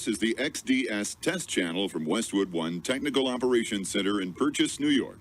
This is the XDS test channel from Westwood One Technical Operations Center in Purchase, New York.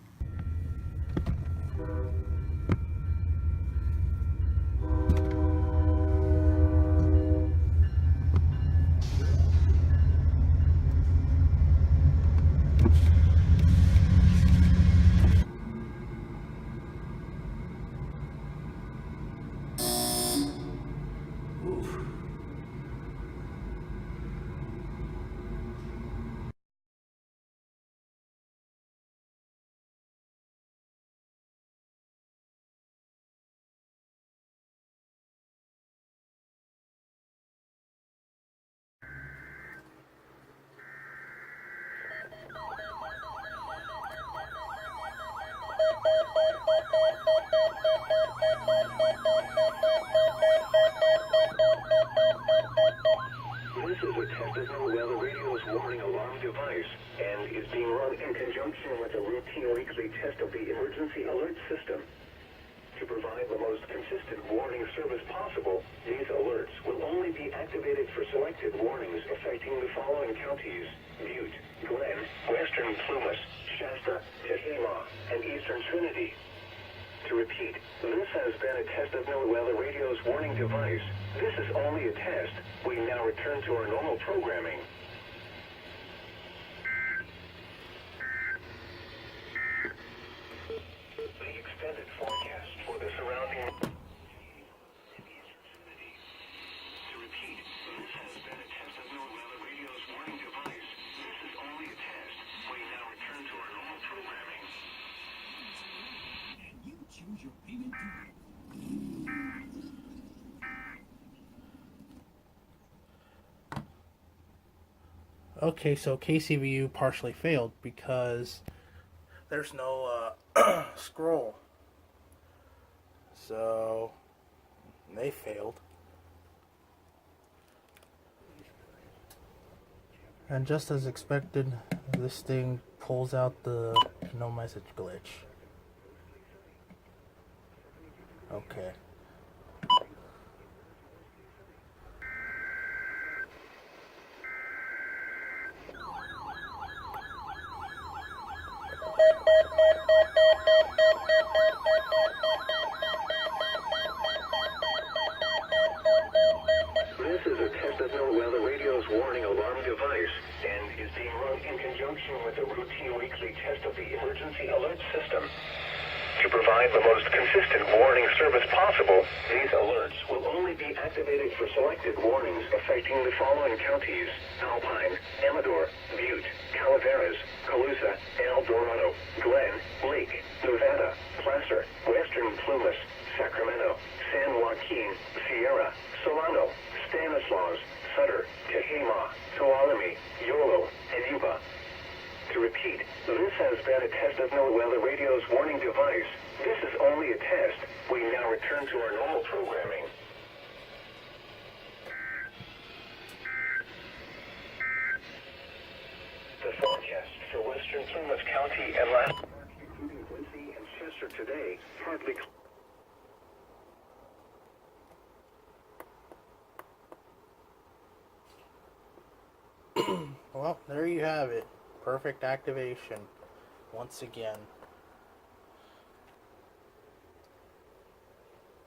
This is a test of NOAA radio's warning alarm device and is being run in conjunction with a routine weekly test of the emergency alert system. To provide the most consistent warning service possible, these alerts will only be activated for selected warnings affecting the following counties: Butte, Glen, Western Plumas, Shasta, Tehama, and Eastern Trinity. To repeat, this has been a test of NOAA radio's warning device. This is only a test. We now return to our normal programming. The extended forecast for the surrounding... To repeat, this has been a test of NOAA radio's warning device. This is only a test. We now return to our normal programming. You choose your payment to... Okay, so KCVU partially failed because there's no scroll. So they failed. And just as expected, this thing pulls out the no message glitch. Okay. This is a test of NOAA radio's warning alarm device and is being run in conjunction with a routine weekly test of the emergency alert system. To provide the most consistent warning service possible, these alerts will only be activated for selected warnings affecting the following counties: Alpine, Amador, Butte, Calaveras, Colusa, El Dorado, Glen, Lake, Nevada, Placer, Western Plumas, Sacramento, San Joaquin, Sierra, Solano, Stanislaus, Sutter, Tehama, Tuolumne, Yolo, and Yuba. To repeat, this has been a test of NOAA radio's warning device. This is only a test. We now return to our normal programming. The forecast for Western Plumas County and last, including Quincy and Chester today, partly. Well, there you have it. Perfect activation. Once again.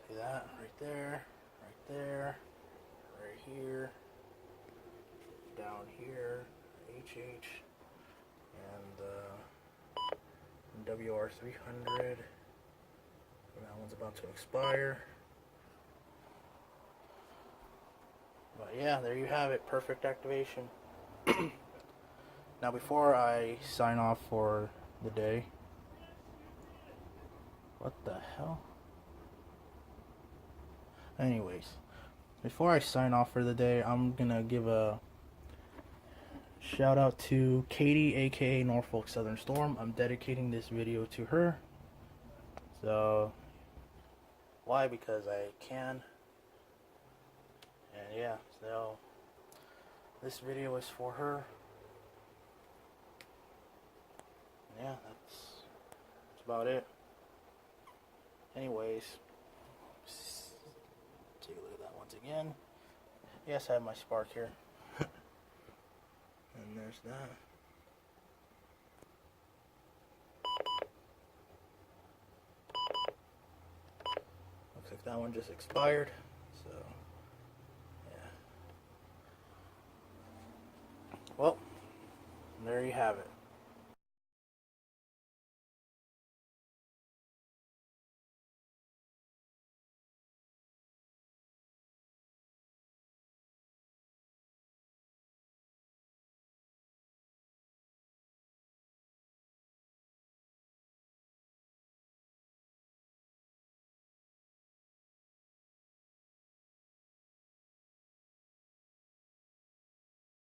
See that? Right there. Right there. Right here. Down here. HH. And WR300. That one's about to expire. But yeah, there you have it. Perfect activation. Now before I sign off for the day, what the hell? Anyways, before I sign off for the day, I'm gonna give a shout out to Katie, aka Norfolk Southern Storm. I'm dedicating this video to her. So, why? Because I can. And yeah, so this video is for her. Yeah, that's about it. Anyways, take a look at that once again. Yes, I have my spark here. there's that. Looks like that one just expired. So, yeah. Well, there you have it.